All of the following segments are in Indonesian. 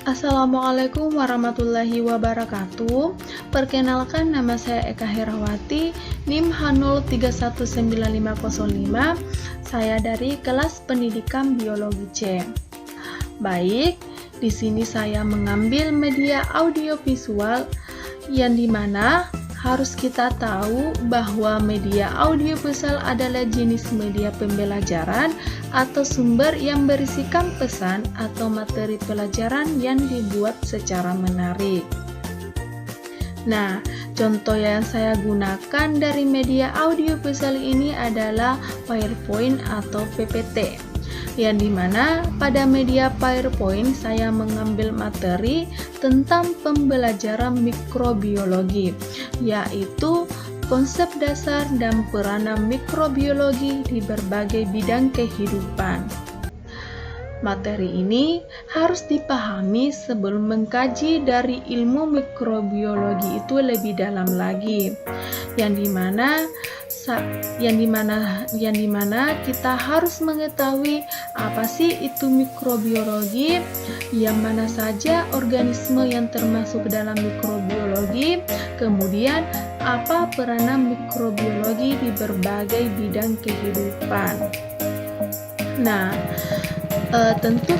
Assalamualaikum warahmatullahi wabarakatuh. Perkenalkan, nama saya Eka Herawati, NIM H0319505. Saya dari kelas pendidikan biologi C. Baik, di sini saya mengambil media audiovisual yang dimana harus kita tahu bahwa media audiovisual adalah jenis media pembelajaran atau sumber yang berisikan pesan atau materi pelajaran yang dibuat secara menarik. Nah, contoh yang saya gunakan dari media audiovisual ini adalah PowerPoint atau PPT. Yang dimana pada media PowerPoint saya mengambil materi tentang pembelajaran mikrobiologi, yaitu konsep dasar dan peranan mikrobiologi di berbagai bidang kehidupan. Materi ini harus dipahami sebelum mengkaji dari ilmu mikrobiologi itu lebih dalam lagi, yang dimana kita harus mengetahui apa sih itu mikrobiologi, yang mana saja organisme yang termasuk dalam mikrobiologi, kemudian apa peranan mikrobiologi di berbagai bidang kehidupan. Nah, tentu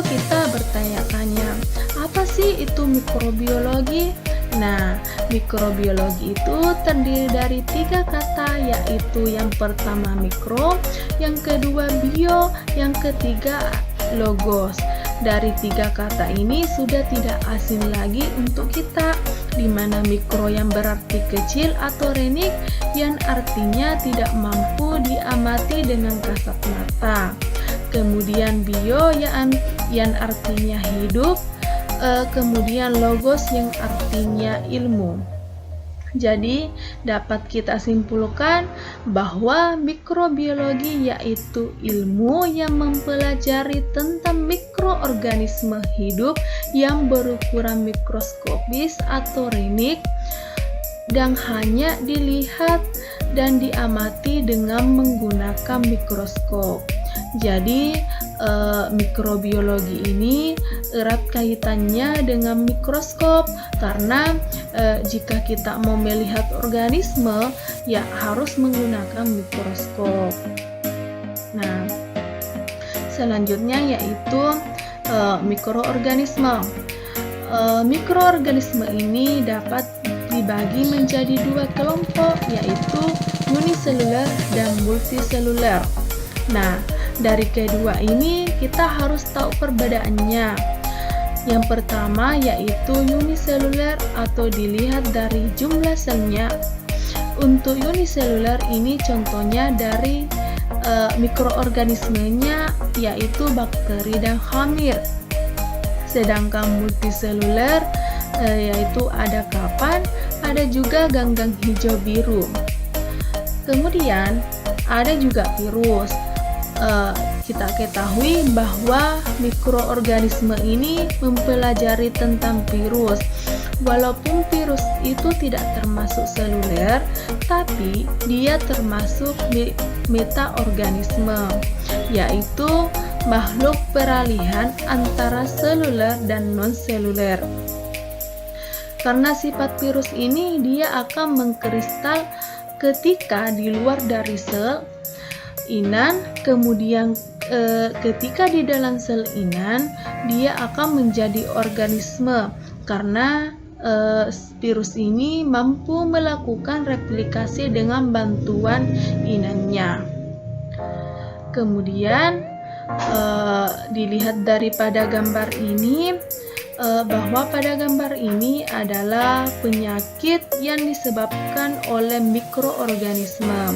kita bertanya-tanya, apa sih itu mikrobiologi? Nah, mikrobiologi itu terdiri dari 3 kata, yaitu yang pertama mikro, yang kedua bio, yang ketiga logos. Dari 3 kata ini sudah tidak asing lagi untuk kita, di mana mikro yang berarti kecil atau renik, yang artinya tidak mampu diamati dengan kasat mata. Kemudian bio yang artinya hidup, kemudian logos yang artinya ilmu. Jadi dapat kita simpulkan bahwa mikrobiologi yaitu ilmu yang mempelajari tentang mikroorganisme hidup yang berukuran mikroskopis atau renik dan hanya dilihat dan diamati dengan menggunakan mikroskop. Jadi mikrobiologi ini erat kaitannya dengan mikroskop, karena jika kita mau melihat organisme ya harus menggunakan mikroskop. Nah, selanjutnya yaitu mikroorganisme. Mikroorganisme ini dapat dibagi menjadi 2 kelompok, yaitu uniseluler dan multiseluler. Nah, dari kedua ini kita harus tahu perbedaannya. Yang pertama yaitu uniseluler atau dilihat dari jumlah selnya. Untuk uniseluler ini contohnya dari mikroorganismenya yaitu bakteri dan hamir. Sedangkan multiseluler yaitu ada kapan, ada juga ganggang hijau biru. Kemudian ada juga virus. Kita ketahui bahwa mikroorganisme ini mempelajari tentang virus. Walaupun virus itu tidak termasuk seluler, tapi dia termasuk metaorganisme, yaitu makhluk peralihan antara seluler dan non-seluler. Karena sifat virus ini, dia akan mengkristal ketika di luar dari sel inang, kemudian ketika di dalam sel inang dia akan menjadi organisme, karena virus ini mampu melakukan replikasi dengan bantuan inangnya. Kemudian dilihat daripada gambar ini bahwa pada gambar ini adalah penyakit yang disebabkan oleh mikroorganisme.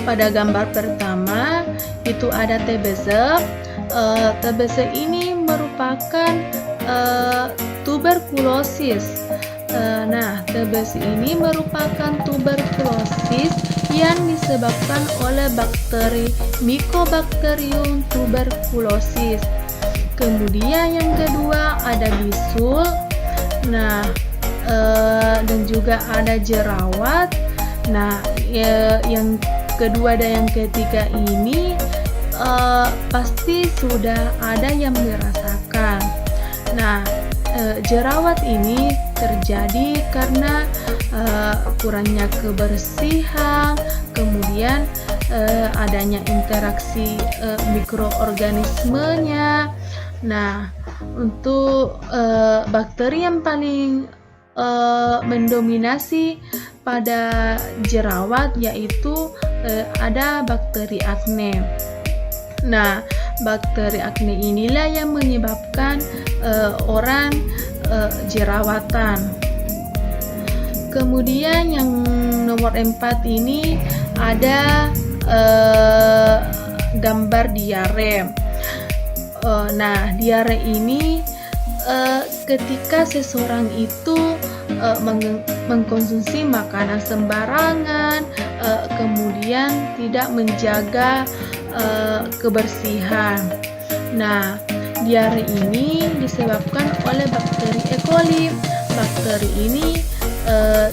Pada gambar pertama itu ada TBC. TBC ini merupakan tuberkulosis. Nah, TBC ini merupakan tuberkulosis yang disebabkan oleh bakteri Mycobacterium tuberculosis. Kemudian yang kedua ada bisul. Nah, dan juga ada jerawat. Nah, yang kedua dan yang ketiga ini pasti sudah ada yang merasakan. Nah, jerawat ini terjadi karena kurangnya kebersihan, kemudian adanya interaksi mikroorganismenya. Nah, untuk bakteri yang paling mendominasi pada jerawat yaitu ada bakteri akne. Nah, bakteri akne inilah yang menyebabkan orang jerawatan. Kemudian yang nomor 4 ini ada gambar diare. Nah, diare ini ketika seseorang itu mengkonsumsi makanan sembarangan, kemudian tidak menjaga kebersihan. Nah, diare ini disebabkan oleh bakteri E. coli. Bakteri ini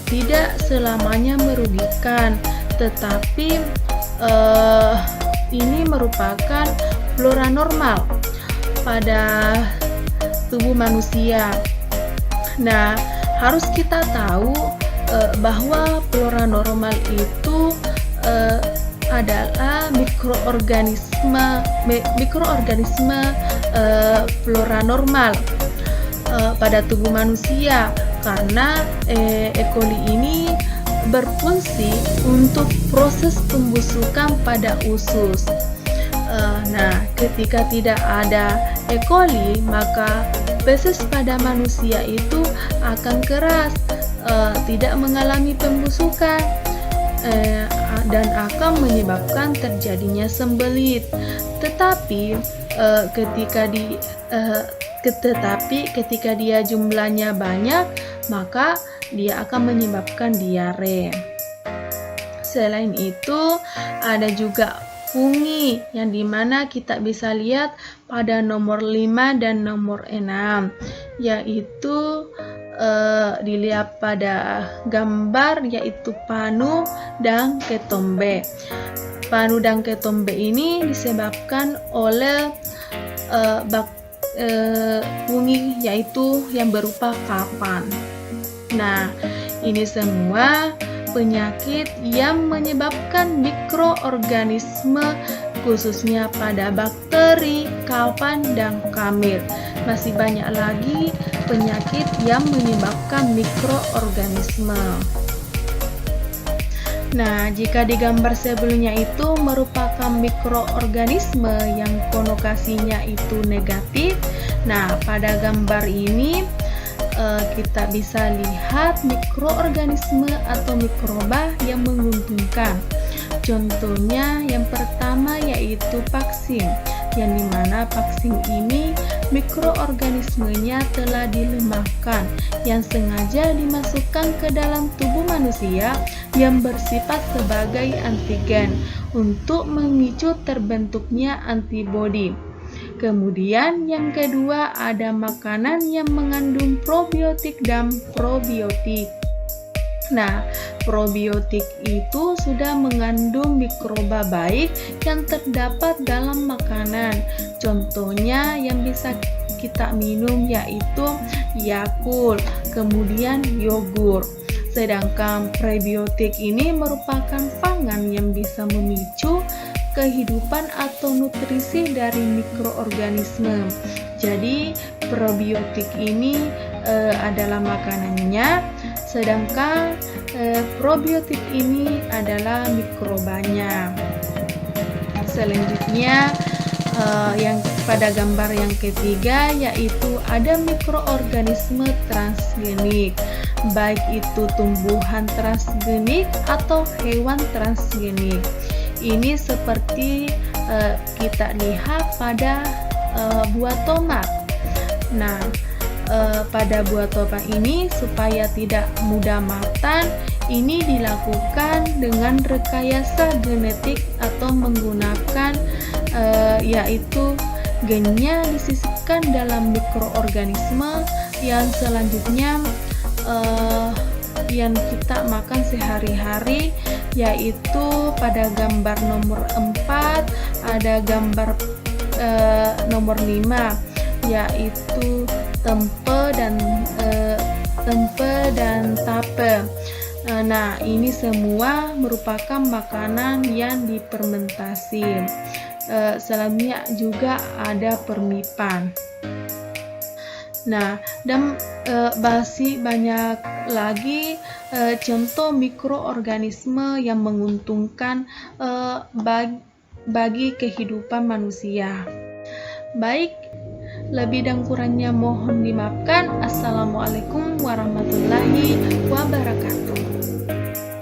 tidak selamanya merugikan, tetapi ini merupakan flora normal pada tubuh manusia. Nah, harus kita tahu bahwa flora normal itu adalah mikroorganisme flora normal pada tubuh manusia, karena E. coli ini berfungsi untuk proses pembusukan pada usus. Nah, ketika tidak ada E. coli, maka feses pada manusia itu akan keras, tidak mengalami pembusukan, dan akan menyebabkan terjadinya sembelit. Tetapi ketika dia jumlahnya banyak, maka dia akan menyebabkan diare. Selain itu, ada juga fungi yang dimana kita bisa lihat pada nomor 5 dan nomor 6, yaitu dilihat pada gambar, yaitu panu dan ketombe. Panu dan ketombe ini disebabkan oleh fungi, yaitu yang berupa kapan. Nah, ini semua penyakit yang menyebabkan mikroorganisme, khususnya pada bakteri, kapan, dan kamir. Masih banyak lagi penyakit yang menyebabkan mikroorganisme. Nah, jika di gambar sebelumnya itu merupakan mikroorganisme yang konotasinya itu negatif, nah pada gambar ini kita bisa lihat mikroorganisme atau mikroba yang menguntungkan. Contohnya yang pertama yaitu vaksin, yang dimana vaksin ini mikroorganismenya telah dilemahkan, yang sengaja dimasukkan ke dalam tubuh manusia yang bersifat sebagai antigen untuk memicu terbentuknya antibodi. Kemudian yang kedua ada makanan yang mengandung probiotik dan probiotik. Nah, probiotik itu sudah mengandung mikroba baik yang terdapat dalam makanan. Contohnya yang bisa kita minum yaitu Yakult, kemudian yogurt. Sedangkan prebiotik ini merupakan pangan yang bisa memicu kehidupan atau nutrisi dari mikroorganisme. Jadi probiotik ini adalah makanannya, sedangkan probiotik ini adalah mikrobanya. Selanjutnya yang pada gambar yang ketiga yaitu ada mikroorganisme transgenik, baik itu tumbuhan transgenik atau hewan transgenik. Ini seperti kita lihat pada buah tomat. Nah, pada buah tomat ini supaya tidak mudah matang, ini dilakukan dengan rekayasa genetik atau menggunakan yaitu gennya disisipkan dalam mikroorganisme yang selanjutnya yang kita makan sehari-hari yaitu pada gambar nomor 4 ada gambar nomor 5, yaitu tempe dan tape. Nah, ini semua merupakan makanan yang difermentasi. Selanjutnya juga ada permipan. Nah, dan masih banyak lagi contoh mikroorganisme yang menguntungkan bagi kehidupan manusia. Baik, lebih dan kurangnya mohon dimaafkan. Assalamualaikum warahmatullahi wabarakatuh.